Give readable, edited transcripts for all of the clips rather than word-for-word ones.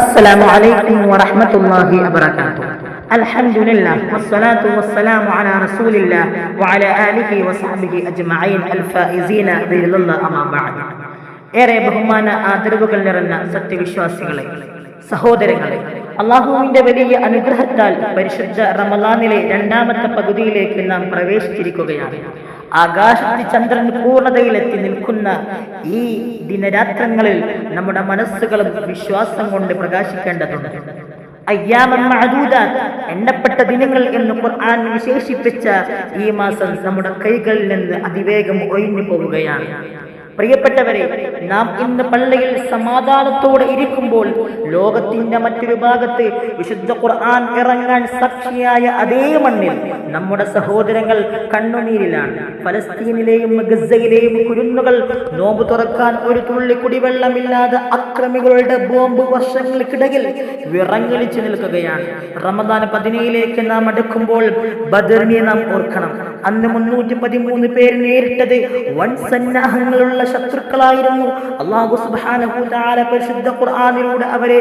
السلام عليكم ورحمة الله وبركاته. الحمد لله والصلاة والسلام على رسول الله وعلى آله وصحبه أجمعين الفائزين برضا الله أما بعد. ഏറെ ബഹുമാന ആദരവുകൾ നിറഞ്ഞ സത്യവിശ്വാസികളെ, സഹോദരങ്ങളെ, അള്ളാഹുവിന്റെ വലിയ അനുഗ്രഹത്താൽ പരിശുദ്ധ റമളാനിലെ രണ്ടാമത്തെ പകുതിയിലേക്ക് നാം പ്രവേശിച്ചിരിക്കുകയാണ്. ആകാശത്തിൽ ചന്ദ്രൻ പൂർണ്ണതയിലെത്തി നിൽക്കുന്ന ഈ ദിനരാത്രങ്ങളിൽ നമ്മുടെ മനസ്സുകളും വിശ്വാസം കൊണ്ട് പ്രകാശിക്കേണ്ടതുണ്ട്. അയ്യാമൻ മഅദൂദാത്ത്, എണ്ണപ്പെട്ട ദിനങ്ങൾ എന്ന് ഖുർആൻ വിശേഷിപ്പിച്ച ഈ മാസം നമ്മുടെ കൈകളിൽ നിന്ന് അതിവേഗം ഒഴിഞ്ഞു പോവുകയാണ്. പ്രിയപ്പെട്ടവരെ, നാം ഇന്ന് പള്ളിയിൽ സമാധാനത്തോടെ ഇരിക്കുമ്പോൾ ലോകത്തിന്റെ മറ്റൊരു ഭാഗത്ത് വിശുദ്ധ ഖുർആൻ ഇറങ്ങാൻ സാക്ഷിയായ അതേ മണ്ണിൽ നമ്മുടെ സഹോദരങ്ങൾ കണ്ണുനീരിലാണ്. ഫലസ്തീനിലെയും ഗസയിലെയും കുരുന്നുകൾ നോമ്പ് തുറക്കാൻ ഒരു തുള്ളി കുടിവെള്ളമില്ലാതെ അക്രമികളുടെ ബോംബ് വർഷങ്ങൾക്കിടയിൽ വിറങ്ങലിച്ചു നിൽക്കുകയാണ്. റമദാൻ 17 നാം അടുക്കുമ്പോൾ ബദറിനെ നാം ഓർക്കണം. അന്ന് 313 പേര് നേരിട്ടത് വൻ സന്നാഹങ്ങളുള്ള ശത്രുക്കളായിരുന്നു. അല്ലാഹു സുബ്ഹാനഹു വ തആല പരിശുദ്ധ ഖുർആനിലൂടെ അവരെ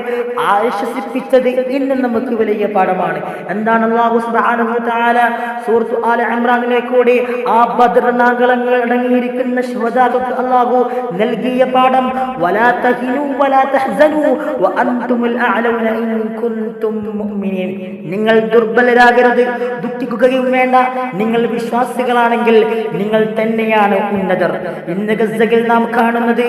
ആശ്വസിപ്പിച്ചത് ഇന്ന് നമുക്ക് വലിയ പാഠമാണ്. എന്താണ് അല്ലാഹു സുബ്ഹാനഹു വ തആല സൂറത്ത് ആല ഇംറാനിലെ കൂടി ആ ബദർ നാഗളങ്ങൾ അടങ്ങിയിരിക്കുന്ന ശുഹദാക്കൾക്ക് അല്ലാഹു നൽകിയ പാഠം? വലാ തഹിനു വലാ തഹ്സനു വ അൻതുമുൽ അഅലൗന ഇൻ കുൻതും മുഅ്മിനീൻ. നിങ്ങൾ ദുർബലരാകരുത്, ദുഃഖിക്കുകയും വേണ്ട. നിങ്ങൾ വിശ്വാസികളാണെങ്കിൽ നിങ്ങൾ തന്നെയാണ് ഉന്നതർ. ഇന്ന് ഗസയിൽ നാം കാണുന്നത്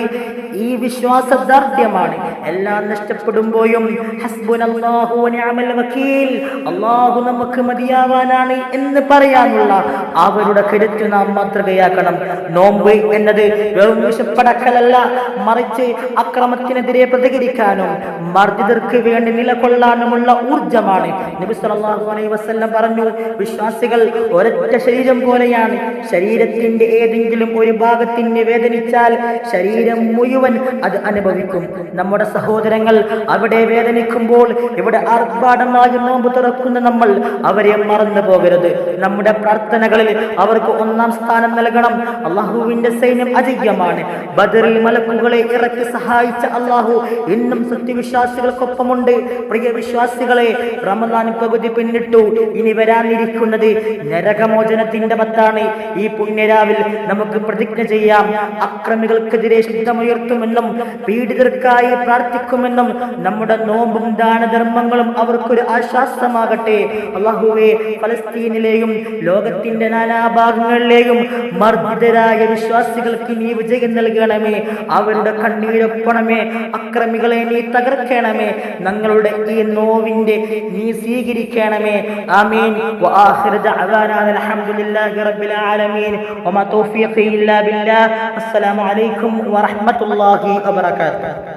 ഈ വിശ്വാസദാർഢ്യമാണ്. എല്ലാം നഷ്ടപ്പെടുമ്പോഴും ഹസ്ബുനല്ലാഹു വ നിഅമൽ വകീൽ, അല്ലാഹു നമുക്ക് മതിയാവാനാണ് എന്ന് പറയാനുള്ള അവരുടെ കരുത്ത് നാം മാതൃകയാക്കണം. നോമ്പ് എന്നത് വെറും വിശപ്പടക്കലല്ല, മറിച്ച് അക്രമത്തിനെതിരെ പ്രതികരിക്കാനും മർദ്ദിതർക്ക് വേണ്ടി നിലകൊള്ളാനുമുള്ള ഊർജമാണ്. നബി സല്ലല്ലാഹു അലൈഹി വസല്ലം പറഞ്ഞു, വിശ്വാസികൾ ഒരൊറ്റ ശരീരം പോലെയാണ്. ശരീരത്തിന്റെ ഏതെങ്കിലും ഒരു ഭാഗത്തിന് വേദനിച്ചാൽ ശരീരം മുഴുവൻ അത് അനുഭവിക്കും. നമ്മുടെ സഹോദരങ്ങൾ അവിടെ വേദനിക്കുമ്പോൾ ഇവിടെ ആർഭാടമായി നോമ്പ് തുറക്കുന്ന നമ്മൾ അവരെ മറന്നു പോകരുത്. നമ്മുടെ പ്രാർത്ഥനകളിൽ അവർക്ക് 1-ാം സ്ഥാനം നൽകണം. അള്ളാഹുവിന്റെ സൈന്യം അജയ്യമാണ്. ബദറിൽ മലക്കുകളെ ഇറക്കി സഹായിച്ച അള്ളാഹു ഇന്നും സത്യവിശ്വാസികൾക്കൊപ്പമുണ്ട്. പ്രിയ വിശ്വാസികളെ, റമദാൻ പകുതി പിന്നിട്ടു. ഇനി വരാനിരിക്കുന്നത് നരകമോചനത്തിന്റെ 10 ഈ പുണ്യരാവിൽ നമുക്ക് പ്രതിജ്ഞ ചെയ്യാം. അക്രമികൾക്കെതിരെ ശബ്ദമുയർത്തുമെന്നും പീഡിതർക്കായി പ്രാർത്ഥിക്കുമെന്നും നമ്മുടെ നോമ്പും ദാനധർമ്മങ്ങളും അവർക്കൊരു ആശ്വാസമാകട്ടെ. അല്ലാഹുവേ, ഫലസ്തീനിലെയും ലോകത്തിന്റെ നാനാഭാഗങ്ങളിലെയും മർദ്ദിതരായ വിശ്വാസികൾക്ക് നീ വിജയം നൽകണമേ. അവരുടെ കണ്ണീരൊപ്പണമേ. അക്രമികളെ നീ തകർക്കണമേ. ഞങ്ങളുടെ ഈ നോവിന്റെ നീ സ്വീകരിക്കണമേ. ആമീൻ. വആഖിറു ദഅവാനാ അൽഹംദുലില്ലാഹി റബ്ബിൽ ആലമീൻ വമാ തൗഫീഖി ഇല്ലാ ബില്ലാഹ്. അസ്സലാമു അലൈക്കും വറഹ്മത്തുള്ളാഹി വബറകാതുഹു.